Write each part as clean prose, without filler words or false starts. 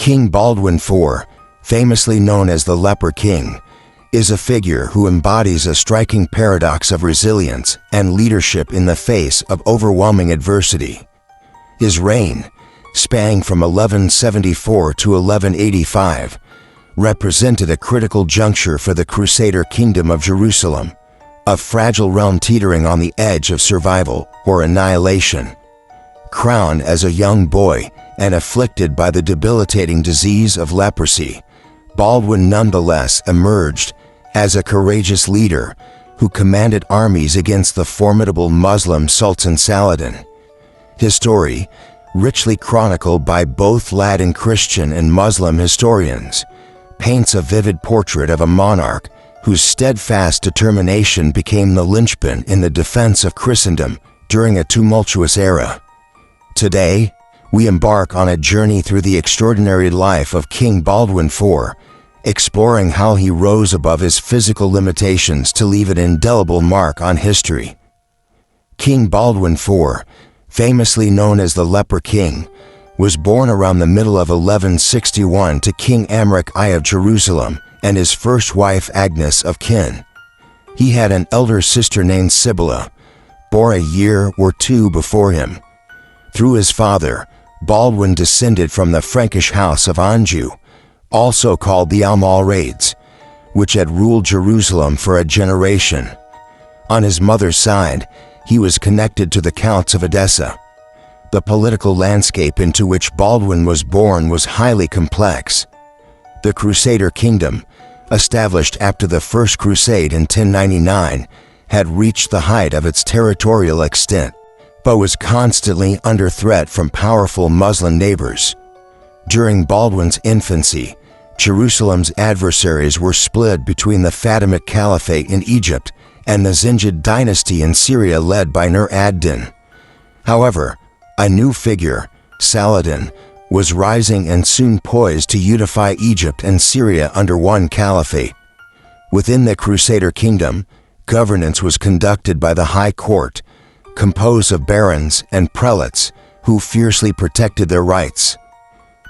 King Baldwin IV, famously known as the Leper King, is a figure who embodies a striking paradox of resilience and leadership in the face of overwhelming adversity. His reign, spanning from 1174 to 1185, represented a critical juncture for the Crusader Kingdom of Jerusalem, a fragile realm teetering on the edge of survival or annihilation. Crowned as a young boy and afflicted by the debilitating disease of leprosy, Baldwin nonetheless emerged as a courageous leader who commanded armies against the formidable Muslim Sultan Saladin. His story, richly chronicled by both Latin Christian and Muslim historians, paints a vivid portrait of a monarch whose steadfast determination became the linchpin in the defense of Christendom during a tumultuous era. Today, we embark on a journey through the extraordinary life of King Baldwin IV, exploring how he rose above his physical limitations to leave an indelible mark on history. King Baldwin IV, famously known as the Leper King, was born around the middle of 1161 to King Embark I of Jerusalem and his first wife Agnes of Kin. He had an elder sister named Sibylla, born a year or two before him. Through his father, Baldwin descended from the Frankish house of Anjou, also called the Almoravids, which had ruled Jerusalem for a generation. On his mother's side, he was connected to the Counts of Edessa. The political landscape into which Baldwin was born was highly complex. The Crusader Kingdom, established after the First Crusade in 1099, had reached the height of its territorial extent, but was constantly under threat from powerful Muslim neighbors. During Baldwin's infancy, Jerusalem's adversaries were split between the Fatimid Caliphate in Egypt and the Zingid dynasty in Syria led by Nur ad-Din. However, a new figure, Saladin, was rising and soon poised to unify Egypt and Syria under one caliphate. Within the Crusader Kingdom, governance was conducted by the High Court, composed of barons and prelates who fiercely protected their rights.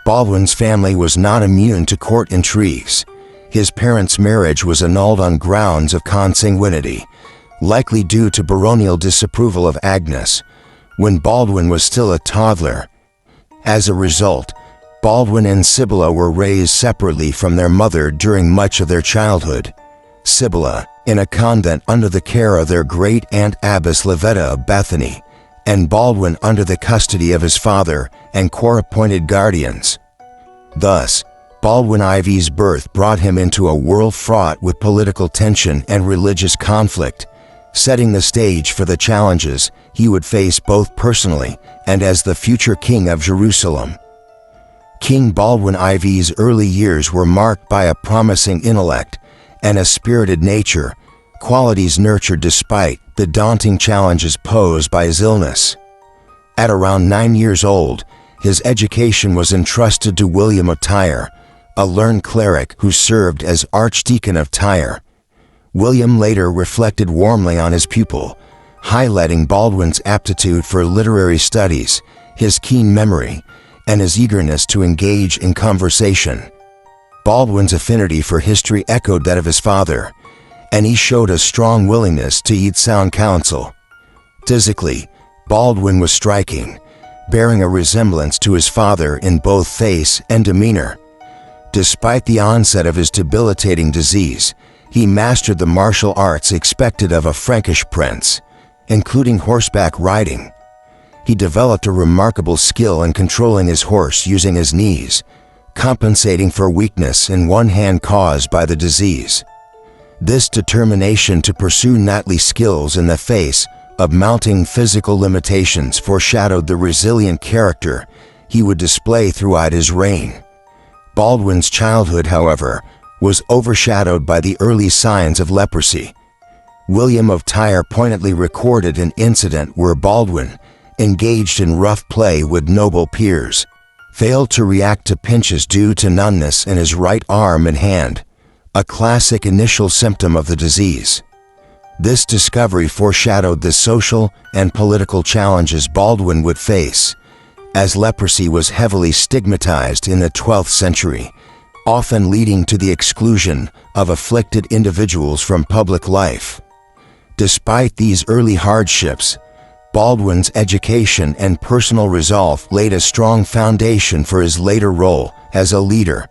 Baldwin's family was not immune to court intrigues. His parents' marriage was annulled on grounds of consanguinity, likely due to baronial disapproval of Agnes, when Baldwin was still a toddler. As a result, Baldwin and Sibylla were raised separately from their mother during much of their childhood. Sibylla, in a convent under the care of their great-aunt Abbess Livetta of Bethany, and Baldwin under the custody of his father and court-appointed guardians. Thus, Baldwin IV's birth brought him into a world fraught with political tension and religious conflict, setting the stage for the challenges he would face both personally and as the future king of Jerusalem. King Baldwin IV's early years were marked by a promising intellect and a spirited nature, qualities nurtured despite the daunting challenges posed by his illness. At around 9 years old, his education was entrusted to William of Tyre, a learned cleric who served as Archdeacon of Tyre. William later reflected warmly on his pupil, highlighting Baldwin's aptitude for literary studies, his keen memory, and his eagerness to engage in conversation. Baldwin's affinity for history echoed that of his father, and he showed a strong willingness to heed sound counsel. Physically, Baldwin was striking, bearing a resemblance to his father in both face and demeanor. Despite the onset of his debilitating disease, he mastered the martial arts expected of a Frankish prince, including horseback riding. He developed a remarkable skill in controlling his horse using his knees, compensating for weakness in one hand caused by the disease. This determination to pursue knightly skills in the face of mounting physical limitations foreshadowed the resilient character he would display throughout his reign. Baldwin's childhood, however, was overshadowed by the early signs of leprosy. William of Tyre poignantly recorded an incident where Baldwin, engaged in rough play with noble peers, failed to react to pinches due to numbness in his right arm and hand, a classic initial symptom of the disease. This discovery foreshadowed the social and political challenges Baldwin would face, as leprosy was heavily stigmatized in the 12th century, often leading to the exclusion of afflicted individuals from public life. Despite these early hardships, Baldwin's education and personal resolve laid a strong foundation for his later role as a leader.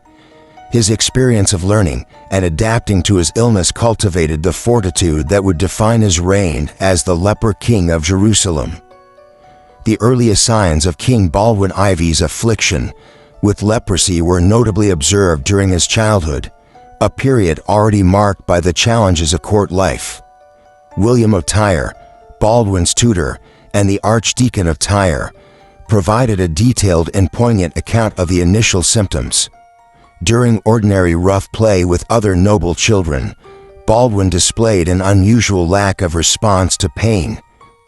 His experience of learning and adapting to his illness cultivated the fortitude that would define his reign as the Leper King of Jerusalem. The earliest signs of King Baldwin IV's affliction with leprosy were notably observed during his childhood, a period already marked by the challenges of court life. William of Tyre, Baldwin's tutor and the Archdeacon of Tyre, provided a detailed and poignant account of the initial symptoms. During ordinary rough play with other noble children, Baldwin displayed an unusual lack of response to pain.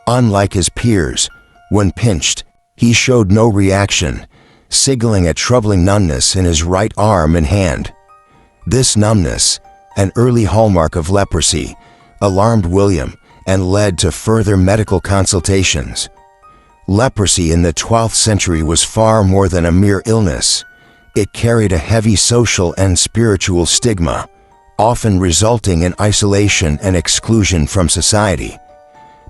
Unlike his peers, when pinched, he showed no reaction, signaling a troubling numbness in his right arm and hand. This numbness, an early hallmark of leprosy, alarmed William and led to further medical consultations. Leprosy in the 12th century was far more than a mere illness. It carried a heavy social and spiritual stigma, often resulting in isolation and exclusion from society.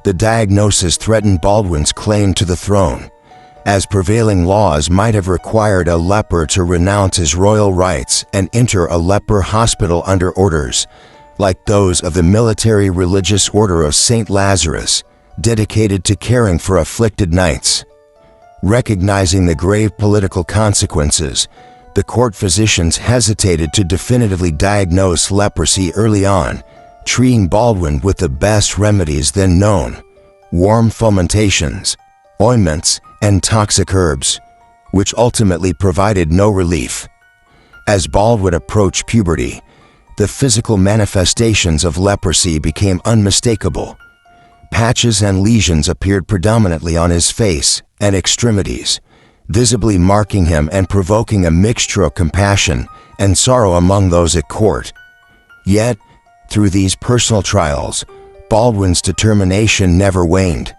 The diagnosis threatened Baldwin's claim to the throne, as prevailing laws might have required a leper to renounce his royal rights and enter a leper hospital under orders, like those of the military religious order of St. Lazarus, dedicated to caring for afflicted knights. Recognizing the grave political consequences, the court physicians hesitated to definitively diagnose leprosy early on, treating Baldwin with the best remedies then known: warm fomentations, ointments, and toxic herbs, which ultimately provided no relief. As Baldwin approached puberty, the physical manifestations of leprosy became unmistakable. Patches and lesions appeared predominantly on his face and extremities, visibly marking him and provoking a mixture of compassion and sorrow among those at court. Yet, through these personal trials, Baldwin's determination never waned.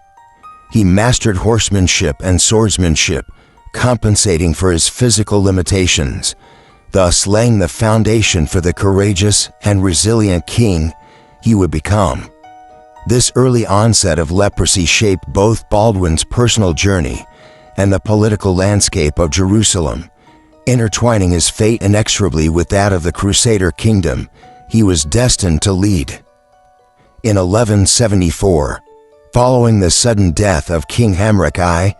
He mastered horsemanship and swordsmanship, compensating for his physical limitations, thus laying the foundation for the courageous and resilient king he would become. This early onset of leprosy shaped both Baldwin's personal journey and the political landscape of Jerusalem, intertwining his fate inexorably with that of the Crusader Kingdom he was destined to lead. In 1174, following the sudden death of King Embark I,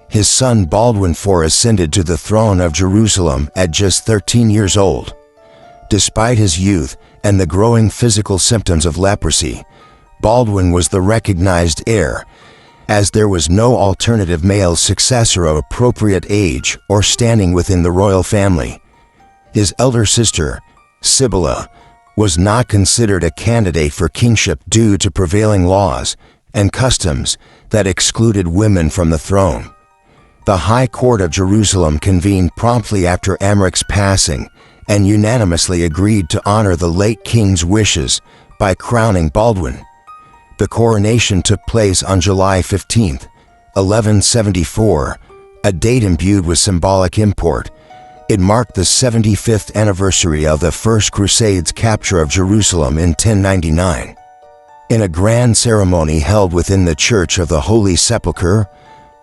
his son Baldwin IV ascended to the throne of Jerusalem at just 13 years old. Despite his youth and the growing physical symptoms of leprosy, Baldwin was the recognized heir, as there was no alternative male successor of appropriate age or standing within the royal family. His elder sister, Sibylla, was not considered a candidate for kingship due to prevailing laws and customs that excluded women from the throne. The High Court of Jerusalem convened promptly after Embark's passing and unanimously agreed to honor the late king's wishes by crowning Baldwin. The coronation took place on July 15, 1174, a date imbued with symbolic import. It marked the 75th anniversary of the First Crusade's capture of Jerusalem in 1099. In a grand ceremony held within the Church of the Holy Sepulchre,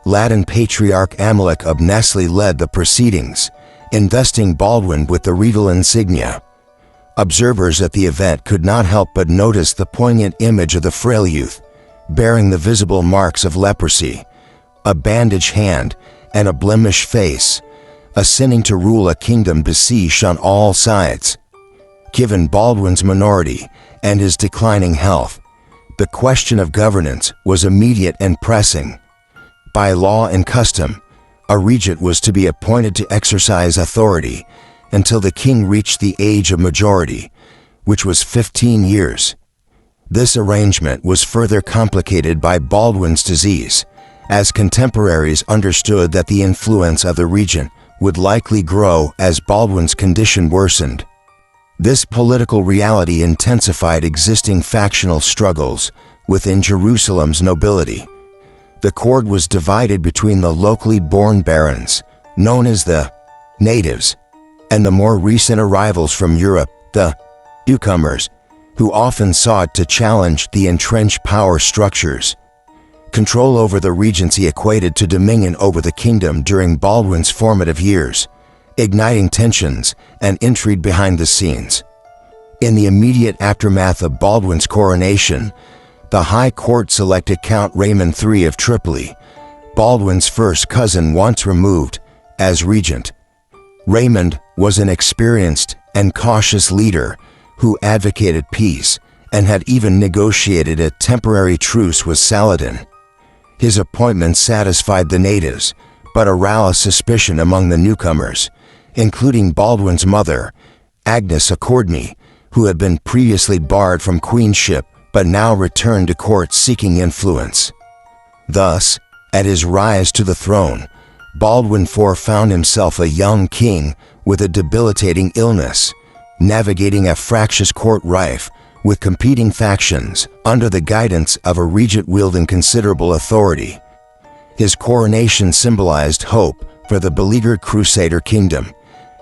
Latin Patriarch Amalek of Nestle led the proceedings, investing Baldwin with the regal insignia. Observers at the event could not help but notice the poignant image of the frail youth, bearing the visible marks of leprosy, a bandaged hand, and a blemished face, ascending to rule a kingdom besieged on all sides. Given Baldwin's minority and his declining health, the question of governance was immediate and pressing. By law and custom, a regent was to be appointed to exercise authority until the king reached the age of majority, which was 15 years. This arrangement was further complicated by Baldwin's disease, as contemporaries understood that the influence of the regent would likely grow as Baldwin's condition worsened. This political reality intensified existing factional struggles within Jerusalem's nobility. The court was divided between the locally born barons, known as the natives, and the more recent arrivals from Europe, the newcomers, who often sought to challenge the entrenched power structures. Control over the regency equated to dominion over the kingdom during Baldwin's formative years, igniting tensions and intrigue behind the scenes. In the immediate aftermath of Baldwin's coronation, the High Court selected Count Raymond III of Tripoli, Baldwin's first cousin once removed, as regent. Raymond was an experienced and cautious leader who advocated peace and had even negotiated a temporary truce with Saladin. His appointment satisfied the natives, but aroused suspicion among the newcomers, including Baldwin's mother, Agnes Accordme, who had been previously barred from queenship but now returned to court seeking influence. Thus, at his rise to the throne, Baldwin IV found himself a young king with a debilitating illness, navigating a fractious court rife with competing factions under the guidance of a regent wielding considerable authority. His coronation symbolized hope for the beleaguered Crusader Kingdom,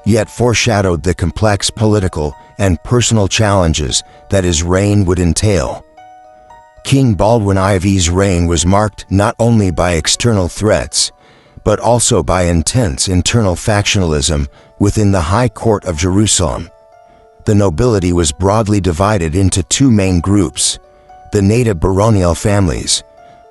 yet foreshadowed the complex political and personal challenges that his reign would entail. King Baldwin IV's reign was marked not only by external threats, but also by intense internal factionalism within the High Court of Jerusalem. The nobility was broadly divided into two main groups: the native baronial families,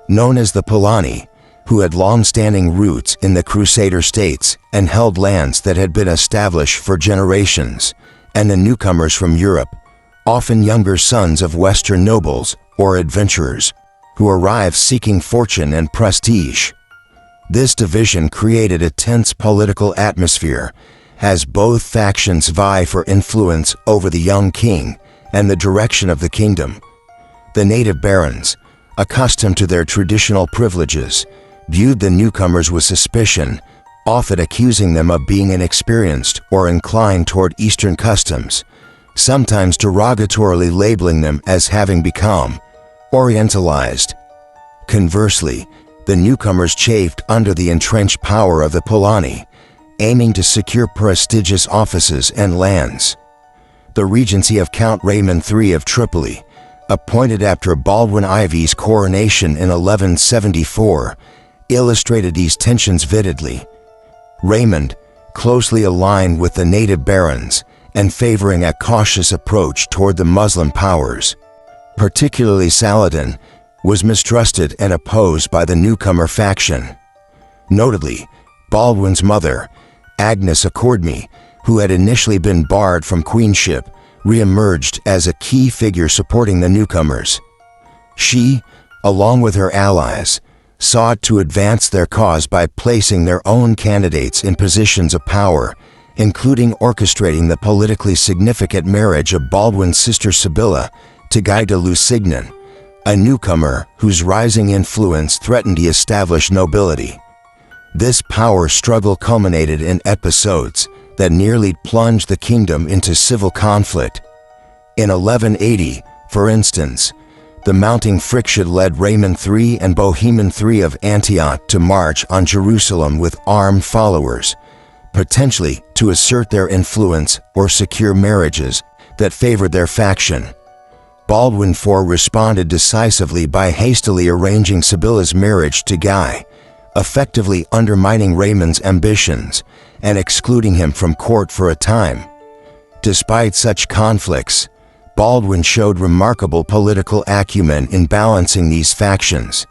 known as the Polani, who had long-standing roots in the Crusader states and held lands that had been established for generations, and the newcomers from Europe, often younger sons of Western nobles or adventurers, who arrived seeking fortune and prestige. This division created a tense political atmosphere, as both factions vie for influence over the young king and the direction of the kingdom. The native barons, accustomed to their traditional privileges, viewed the newcomers with suspicion, often accusing them of being inexperienced or inclined toward Eastern customs, sometimes derogatorily labeling them as having become Orientalized. Conversely, the newcomers chafed under the entrenched power of the Polani, aiming to secure prestigious offices and lands. The regency of Count Raymond III of Tripoli, appointed after Baldwin IV's coronation in 1174, illustrated these tensions vividly. Raymond, closely aligned with the native barons and favoring a cautious approach toward the Muslim powers, particularly Saladin, was mistrusted and opposed by the newcomer faction. Notably, Baldwin's mother, Agnes Accordme, who had initially been barred from queenship, re-emerged as a key figure supporting the newcomers. She, along with her allies, sought to advance their cause by placing their own candidates in positions of power, including orchestrating the politically significant marriage of Baldwin's sister Sibylla to Guy de Lusignan, a newcomer whose rising influence threatened the established nobility. This power struggle culminated in episodes that nearly plunged the kingdom into civil conflict. In 1180, for instance, the mounting friction led Raymond III and Bohemond III of Antioch to march on Jerusalem with armed followers, potentially to assert their influence or secure marriages that favored their faction. Baldwin IV responded decisively by hastily arranging Sibylla's marriage to Guy, effectively undermining Raymond's ambitions and excluding him from court for a time. Despite such conflicts, Baldwin showed remarkable political acumen in balancing these factions.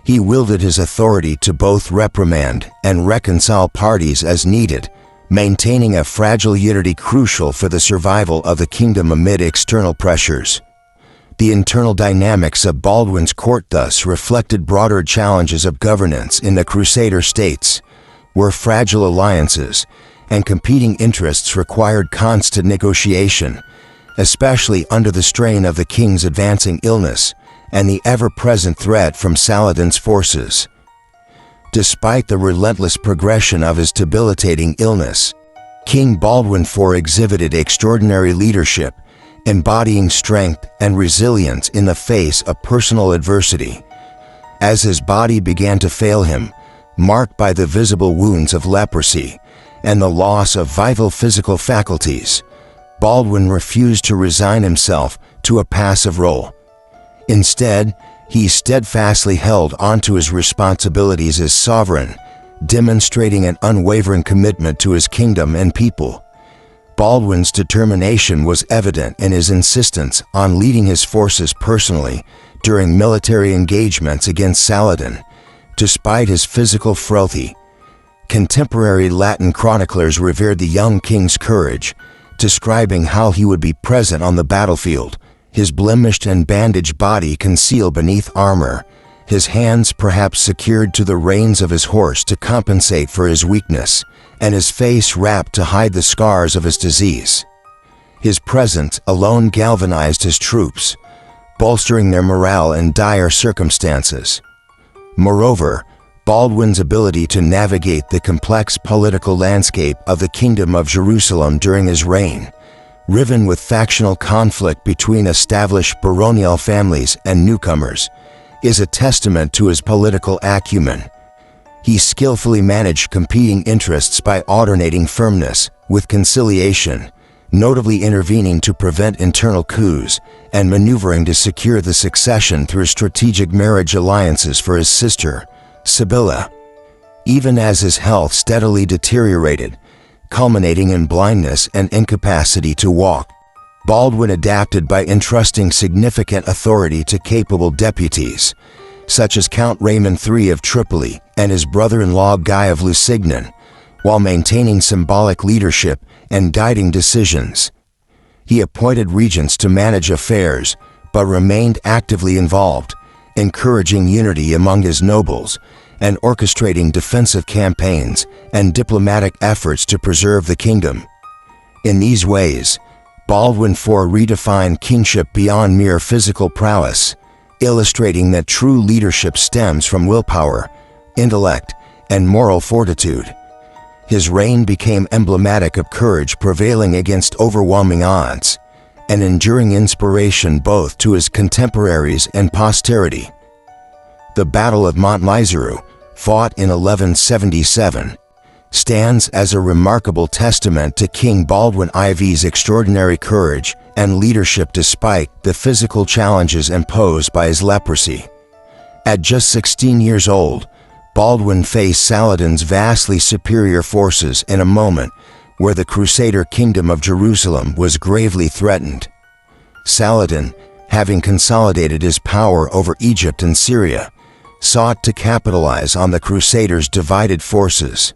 He wielded his authority to both reprimand and reconcile parties as needed, maintaining a fragile unity crucial for the survival of the kingdom amid external pressures. The internal dynamics of Baldwin's court thus reflected broader challenges of governance in the Crusader states, where fragile alliances and competing interests required constant negotiation, especially under the strain of the king's advancing illness and the ever-present threat from Saladin's forces. Despite the relentless progression of his debilitating illness, King Baldwin IV exhibited extraordinary leadership, embodying strength and resilience in the face of personal adversity. As his body began to fail him, marked by the visible wounds of leprosy and the loss of vital physical faculties, Baldwin refused to resign himself to a passive role. Instead, he steadfastly held onto his responsibilities as sovereign, demonstrating an unwavering commitment to his kingdom and people. Baldwin's determination was evident in his insistence on leading his forces personally during military engagements against Saladin, despite his physical frailty. Contemporary Latin chroniclers revered the young king's courage, describing how he would be present on the battlefield, his blemished and bandaged body concealed beneath armor, his hands perhaps secured to the reins of his horse to compensate for his weakness, and his face wrapped to hide the scars of his disease. His presence alone galvanized his troops, bolstering their morale in dire circumstances. Moreover, Baldwin's ability to navigate the complex political landscape of the Kingdom of Jerusalem during his reign, riven with factional conflict between established baronial families and newcomers, is a testament to his political acumen. He skillfully managed competing interests by alternating firmness with conciliation, notably intervening to prevent internal coups and maneuvering to secure the succession through strategic marriage alliances for his sister, Sibylla. Even as his health steadily deteriorated, culminating in blindness and incapacity to walk, Baldwin adapted by entrusting significant authority to capable deputies, such as Count Raymond III of Tripoli and his brother-in-law Guy of Lusignan, while maintaining symbolic leadership and guiding decisions. He appointed regents to manage affairs, but remained actively involved, encouraging unity among his nobles and orchestrating defensive campaigns and diplomatic efforts to preserve the kingdom. In these ways, Baldwin IV redefined kingship beyond mere physical prowess, illustrating that true leadership stems from willpower, intellect, and moral fortitude. His reign became emblematic of courage prevailing against overwhelming odds, an enduring inspiration both to his contemporaries and posterity. The Battle of Montmiseru, fought in 1177, stands as a remarkable testament to King Baldwin IV's extraordinary courage and leadership despite the physical challenges imposed by his leprosy. At just 16 years old, Baldwin faced Saladin's vastly superior forces in a moment where the Crusader Kingdom of Jerusalem was gravely threatened. Saladin, having consolidated his power over Egypt and Syria, sought to capitalize on the Crusaders' divided forces.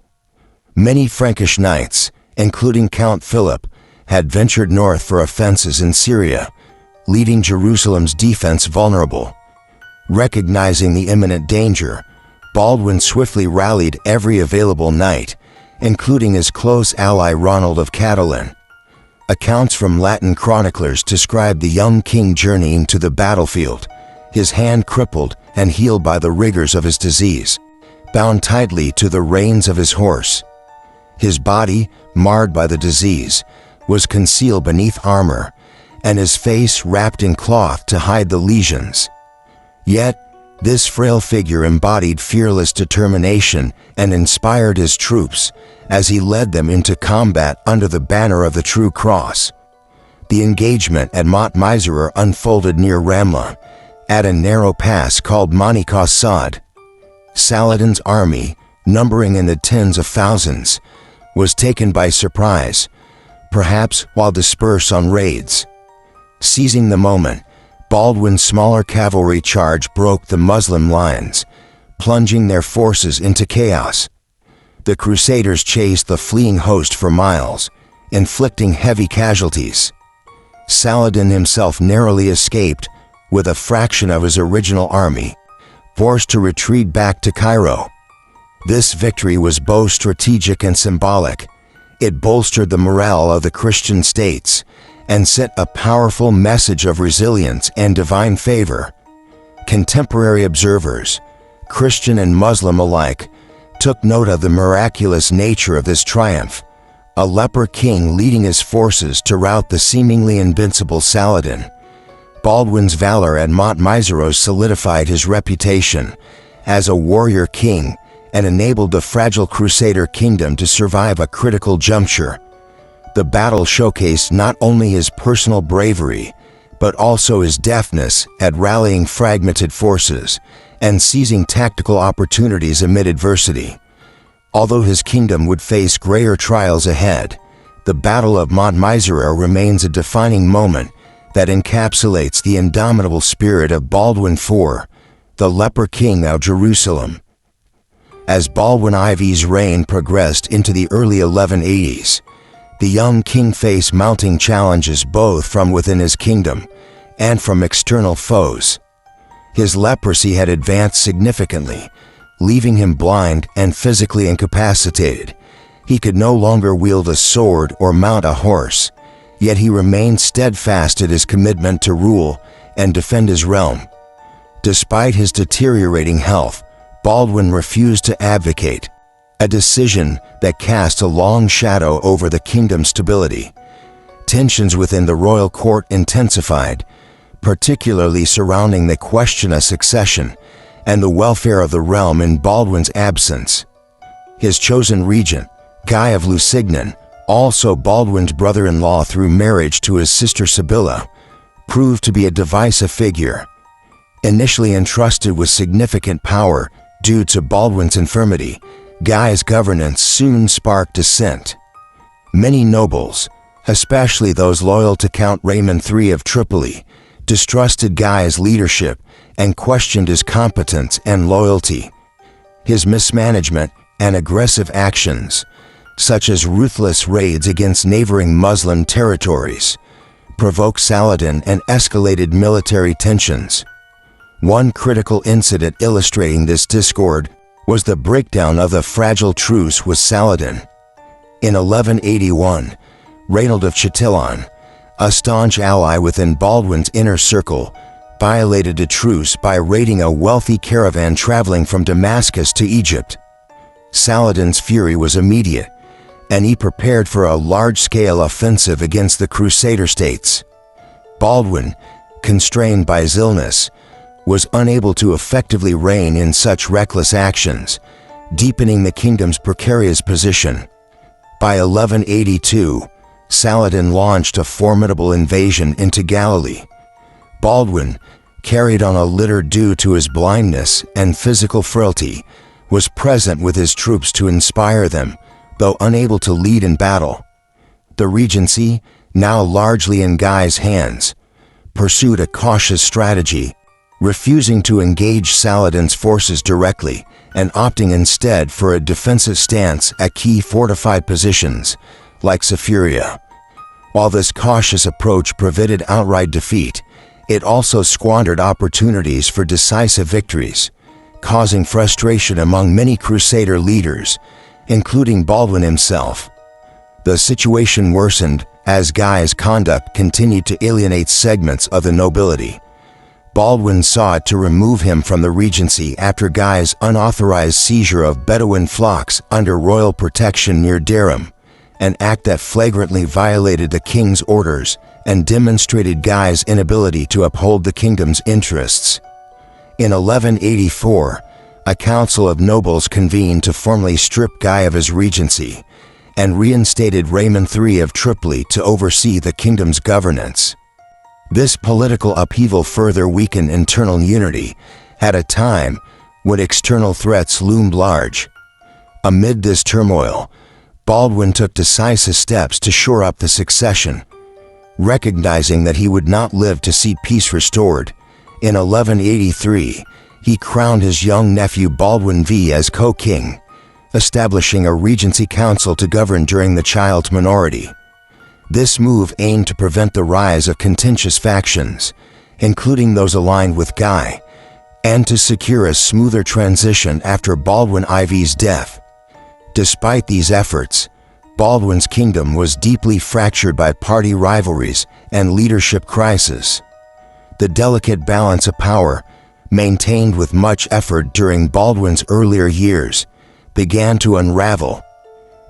Many Frankish knights, including Count Philip, had ventured north for offenses in Syria, leaving Jerusalem's defense vulnerable. Recognizing the imminent danger, Baldwin swiftly rallied every available knight, including his close ally Ronald of Catalan. Accounts from Latin chroniclers describe the young king journeying to the battlefield, his hand crippled and healed by the rigors of his disease, bound tightly to the reins of his horse. His body, marred by the disease, was concealed beneath armor, and his face wrapped in cloth to hide the lesions. Yet, this frail figure embodied fearless determination and inspired his troops as he led them into combat under the banner of the True Cross. The engagement at Montmiseru unfolded near Ramla, at a narrow pass called Manikah-Sad. Saladin's army, numbering in the tens of thousands, was taken by surprise, perhaps while dispersed on raids. Seizing the moment, Baldwin's smaller cavalry charge broke the Muslim lines, plunging their forces into chaos. The Crusaders chased the fleeing host for miles, inflicting heavy casualties. Saladin himself narrowly escaped, with a fraction of his original army, forced to retreat back to Cairo. This victory was both strategic and symbolic. It bolstered the morale of the Christian states and sent a powerful message of resilience and divine favor. Contemporary observers, Christian and Muslim alike, took note of the miraculous nature of this triumph, a leper king leading his forces to rout the seemingly invincible Saladin. Baldwin's valor at Montmiseros solidified his reputation as a warrior king and enabled the fragile Crusader kingdom to survive a critical juncture. The battle showcased not only his personal bravery, but also his deftness at rallying fragmented forces and seizing tactical opportunities amid adversity. Although his kingdom would face greater trials ahead, the Battle of Montmisero remains a defining moment that encapsulates the indomitable spirit of Baldwin IV, the Leper King of Jerusalem. As Baldwin IV's reign progressed into the early 1180s, the young king faced mounting challenges both from within his kingdom and from external foes. His leprosy had advanced significantly, leaving him blind and physically incapacitated. He could no longer wield a sword or mount a horse, yet he remained steadfast in his commitment to rule and defend his realm. Despite his deteriorating health, Baldwin refused to abdicate, a decision that cast a long shadow over the kingdom's stability. Tensions within the royal court intensified, particularly surrounding the question of succession and the welfare of the realm in Baldwin's absence. His chosen regent, Guy of Lusignan, also Baldwin's brother-in-law through marriage to his sister Sibylla, proved to be a divisive figure. Initially entrusted with significant power due to Baldwin's infirmity, Guy's governance soon sparked dissent. Many nobles, especially those loyal to Count Raymond III of Tripoli, distrusted Guy's leadership and questioned his competence and loyalty. His mismanagement and aggressive actions, such as ruthless raids against neighboring Muslim territories, provoked Saladin and escalated military tensions. One critical incident illustrating this discord was the breakdown of the fragile truce with Saladin. In 1181, Raynald of Chatillon, a staunch ally within Baldwin's inner circle, violated a truce by raiding a wealthy caravan traveling from Damascus to Egypt. Saladin's fury was immediate, and he prepared for a large-scale offensive against the Crusader states. Baldwin, constrained by his illness, was unable to effectively rein in such reckless actions, deepening the kingdom's precarious position. By 1182, Saladin launched a formidable invasion into Galilee. Baldwin, carried on a litter due to his blindness and physical frailty, was present with his troops to inspire them, though unable to lead in battle. The regency, now largely in Guy's hands, pursued a cautious strategy, refusing to engage Saladin's forces directly and opting instead for a defensive stance at key fortified positions, like Saphiria. While this cautious approach prevented outright defeat, it also squandered opportunities for decisive victories, causing frustration among many Crusader leaders, including Baldwin himself. The situation worsened as Guy's conduct continued to alienate segments of the nobility. Baldwin sought to remove him from the regency after Guy's unauthorized seizure of Bedouin flocks under royal protection near Durham, an act that flagrantly violated the king's orders and demonstrated Guy's inability to uphold the kingdom's interests. In 1184, a council of nobles convened to formally strip Guy of his regency and reinstated Raymond III of Tripoli to oversee the kingdom's governance. This political upheaval further weakened internal unity at a time when external threats loomed large. Amid this turmoil, Baldwin took decisive steps to shore up the succession. Recognizing that he would not live to see peace restored, in 1183, he crowned his young nephew Baldwin IV as co-king, establishing a regency council to govern during the child's minority. This move aimed to prevent the rise of contentious factions, including those aligned with Guy, and to secure a smoother transition after Baldwin IV's death. Despite these efforts, Baldwin's kingdom was deeply fractured by party rivalries and leadership crises. The delicate balance of power, maintained with much effort during Baldwin's earlier years, began to unravel.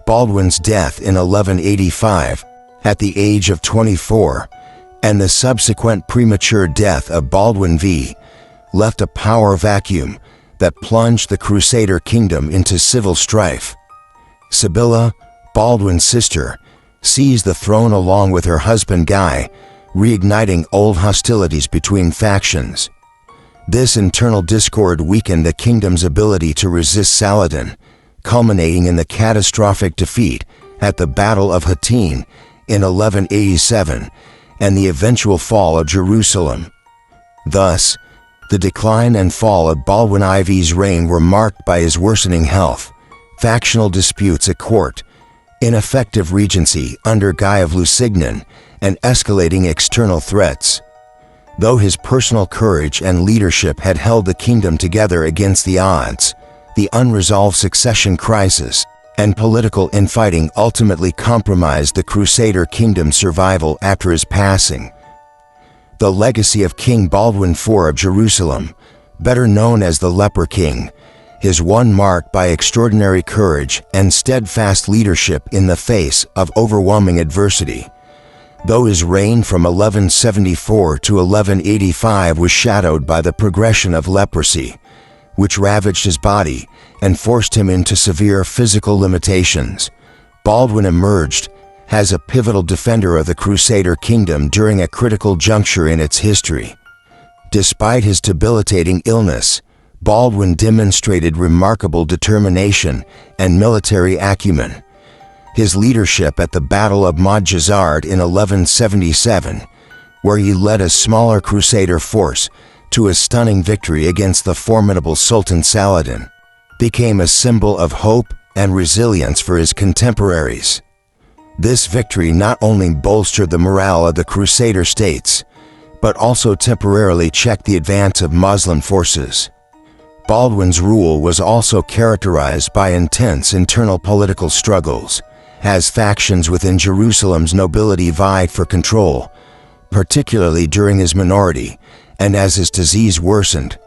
Baldwin's death in 1185, at the age of 24, and the subsequent premature death of Baldwin IV left a power vacuum that plunged the Crusader kingdom into civil strife. Sibylla, Baldwin's sister, seized the throne along with her husband Guy, reigniting old hostilities between factions. This internal discord weakened the kingdom's ability to resist Saladin, culminating in the catastrophic defeat at the Battle of Hattin in 1187 and the eventual fall of Jerusalem. Thus, the decline and fall of Baldwin IV's reign were marked by his worsening health, factional disputes at court, ineffective regency under Guy of Lusignan, and escalating external threats. Though his personal courage and leadership had held the kingdom together against the odds, the unresolved succession crisis and political infighting ultimately compromised the Crusader kingdom's survival after his passing. The legacy of King Baldwin IV of Jerusalem, better known as the Leper King, is one marked by extraordinary courage and steadfast leadership in the face of overwhelming adversity. Though his reign from 1174 to 1185 was shadowed by the progression of leprosy, which ravaged his body and forced him into severe physical limitations, Baldwin emerged as a pivotal defender of the Crusader kingdom during a critical juncture in its history. Despite his debilitating illness, Baldwin demonstrated remarkable determination and military acumen. His leadership at the Battle of Montjazard in 1177, where he led a smaller Crusader force to a stunning victory against the formidable Sultan Saladin, became a symbol of hope and resilience for his contemporaries. This victory not only bolstered the morale of the Crusader states, but also temporarily checked the advance of Muslim forces. Baldwin's rule was also characterized by intense internal political struggles, as factions within Jerusalem's nobility vied for control, particularly during his minority and as his disease worsened.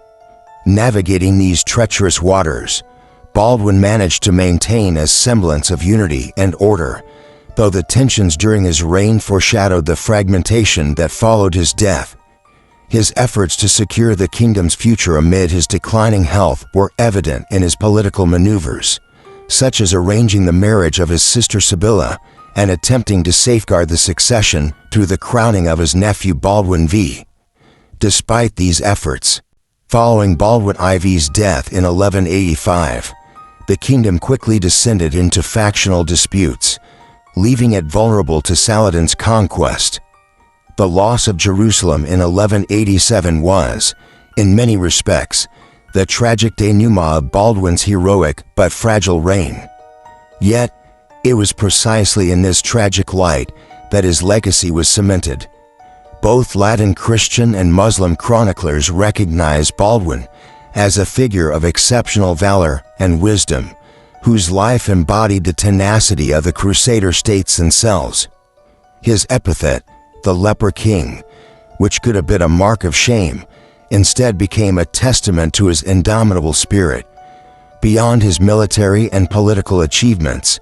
Navigating these treacherous waters, Baldwin managed to maintain a semblance of unity and order, though the tensions during his reign foreshadowed the fragmentation that followed his death. His efforts to secure the kingdom's future amid his declining health were evident in his political maneuvers, such as arranging the marriage of his sister Sibylla and attempting to safeguard the succession through the crowning of his nephew Baldwin IV. Despite these efforts, following Baldwin IV's death in 1185, the kingdom quickly descended into factional disputes, leaving it vulnerable to Saladin's conquest. The loss of Jerusalem in 1187 was, in many respects, the tragic denouement of Baldwin's heroic but fragile reign. Yet, it was precisely in this tragic light that his legacy was cemented. Both Latin Christian and Muslim chroniclers recognize Baldwin as a figure of exceptional valor and wisdom, whose life embodied the tenacity of the Crusader states themselves. His epithet, the Leper King, which could have been a mark of shame, instead became a testament to his indomitable spirit. Beyond his military and political achievements,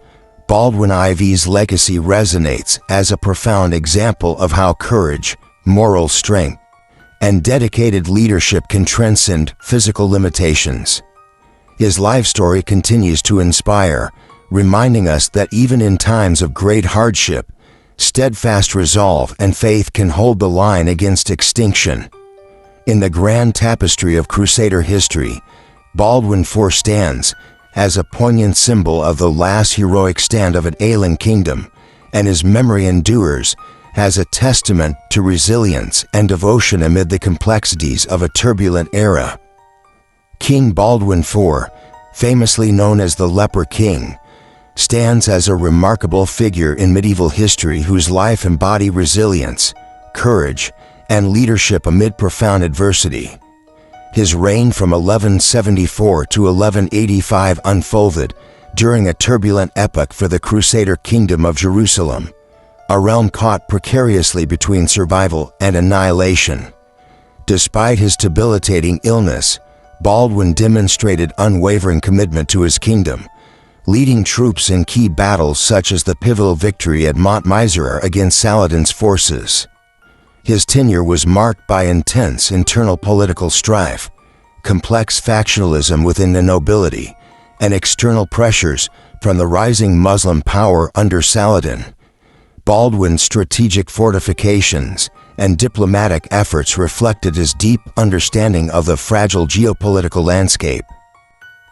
Baldwin IV's legacy resonates as a profound example of how courage, moral strength, and dedicated leadership can transcend physical limitations. His life story continues to inspire, reminding us that even in times of great hardship, steadfast resolve and faith can hold the line against extinction. In the grand tapestry of Crusader history, Baldwin IV stands as a poignant symbol of the last heroic stand of an ailing kingdom, and his memory endures as a testament to resilience and devotion amid the complexities of a turbulent era. King Baldwin IV, famously known as the Leper King, stands as a remarkable figure in medieval history whose life embodied resilience, courage, and leadership amid profound adversity. His reign from 1174 to 1185 unfolded during a turbulent epoch for the Crusader Kingdom of Jerusalem, a realm caught precariously between survival and annihilation. Despite his debilitating illness, Baldwin demonstrated unwavering commitment to his kingdom, leading troops in key battles such as the pivotal victory at Montmisere against Saladin's forces. His tenure was marked by intense internal political strife, complex factionalism within the nobility, and external pressures from the rising Muslim power under Saladin. Baldwin's strategic fortifications and diplomatic efforts reflected his deep understanding of the fragile geopolitical landscape.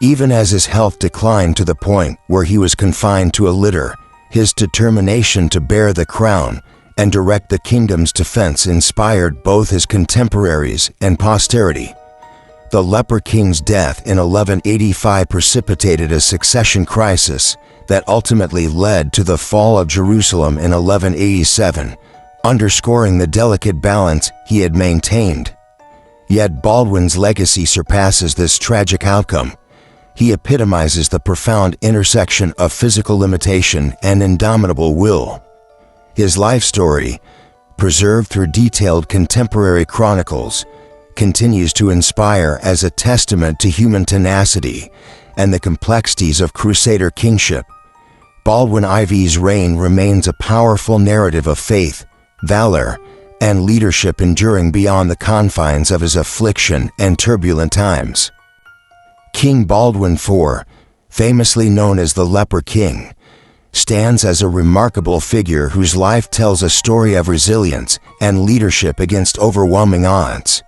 Even as his health declined to the point where he was confined to a litter, his determination to bear the crown and direct the kingdom's defense inspired both his contemporaries and posterity. The Leper King's death in 1185 precipitated a succession crisis that ultimately led to the fall of Jerusalem in 1187, underscoring the delicate balance he had maintained. Yet Baldwin's legacy surpasses this tragic outcome. He epitomizes the profound intersection of physical limitation and indomitable will. His life story, preserved through detailed contemporary chronicles, continues to inspire as a testament to human tenacity and the complexities of Crusader kingship. Baldwin IV's reign remains a powerful narrative of faith, valor, and leadership enduring beyond the confines of his affliction and turbulent times. King Baldwin IV, famously known as the Leper King, stands as a remarkable figure whose life tells a story of resilience and leadership against overwhelming odds.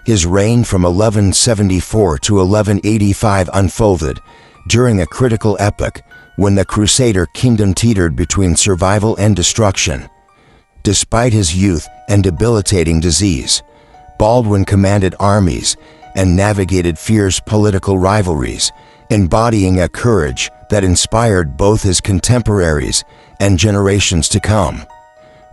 His reign from 1174 to 1185 unfolded during a critical epoch when the Crusader Kingdom teetered between survival and destruction. Despite his youth and debilitating disease, Baldwin commanded armies and navigated fierce political rivalries, embodying a courage that inspired both his contemporaries and generations to come.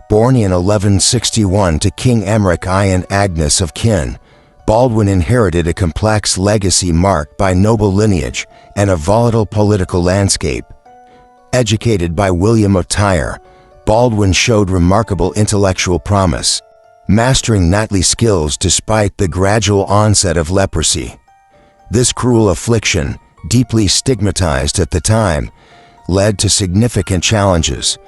Born in 1161 to King Emmerich I and Agnes of Kin, Baldwin inherited a complex legacy marked by noble lineage and a volatile political landscape. Educated by William of Tyre, Baldwin showed remarkable intellectual promise, mastering knightly skills despite the gradual onset of leprosy. This cruel affliction, deeply stigmatized at the time, led to significant challenges,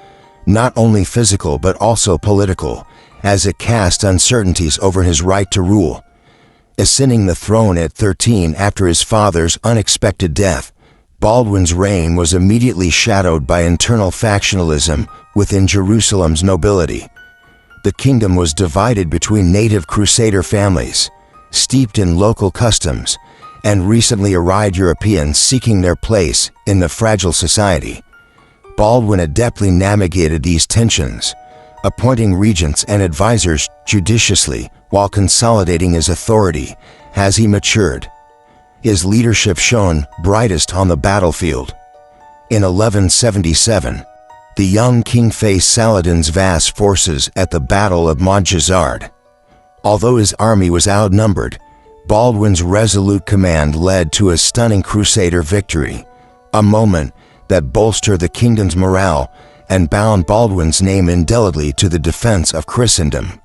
not only physical but also political, as it cast uncertainties over his right to rule. Ascending the throne at 13 after his father's unexpected death, Baldwin's reign was immediately shadowed by internal factionalism within Jerusalem's nobility. The kingdom was divided between native Crusader families, steeped in local customs, and recently arrived Europeans seeking their place in the fragile society. Baldwin adeptly navigated these tensions, appointing regents and advisors judiciously while consolidating his authority as he matured. His leadership shone brightest on the battlefield. In 1177, the young king faced Saladin's vast forces at the Battle of Montjazard. Although his army was outnumbered, Baldwin's resolute command led to a stunning Crusader victory, a moment that bolstered the kingdom's morale and bound Baldwin's name indelibly to the defense of Christendom.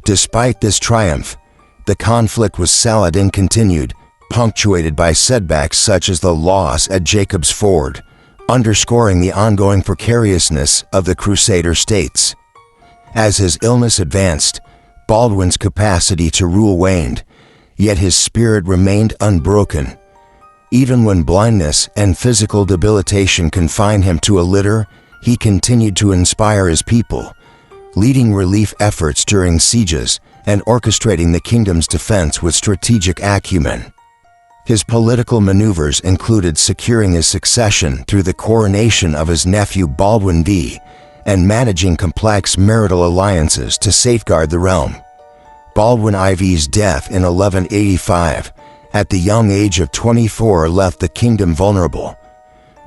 Despite this triumph, the conflict with Saladin continued, punctuated by setbacks such as the loss at Jacob's Ford, underscoring the ongoing precariousness of the Crusader states. As his illness advanced, Baldwin's capacity to rule waned, yet his spirit remained unbroken. Even when blindness and physical debilitation confined him to a litter, he continued to inspire his people, leading relief efforts during sieges and orchestrating the kingdom's defense with strategic acumen. His political maneuvers included securing his succession through the coronation of his nephew Baldwin IV and managing complex marital alliances to safeguard the realm. Baldwin IV's death in 1185, at the young age of 24, left the kingdom vulnerable.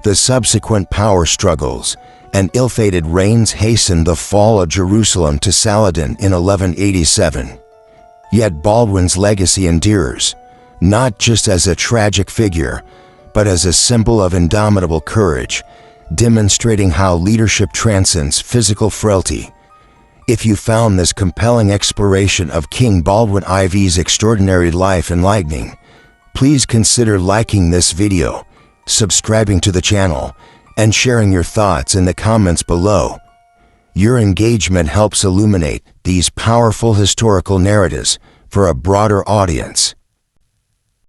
The subsequent power struggles and ill-fated reigns hastened the fall of Jerusalem to Saladin in 1187. Yet Baldwin's legacy endures, not just as a tragic figure, but as a symbol of indomitable courage, demonstrating how leadership transcends physical frailty. If you found this compelling exploration of King Baldwin IV's extraordinary life enlightening, please consider liking this video, subscribing to the channel, and sharing your thoughts in the comments below. Your engagement helps illuminate these powerful historical narratives for a broader audience.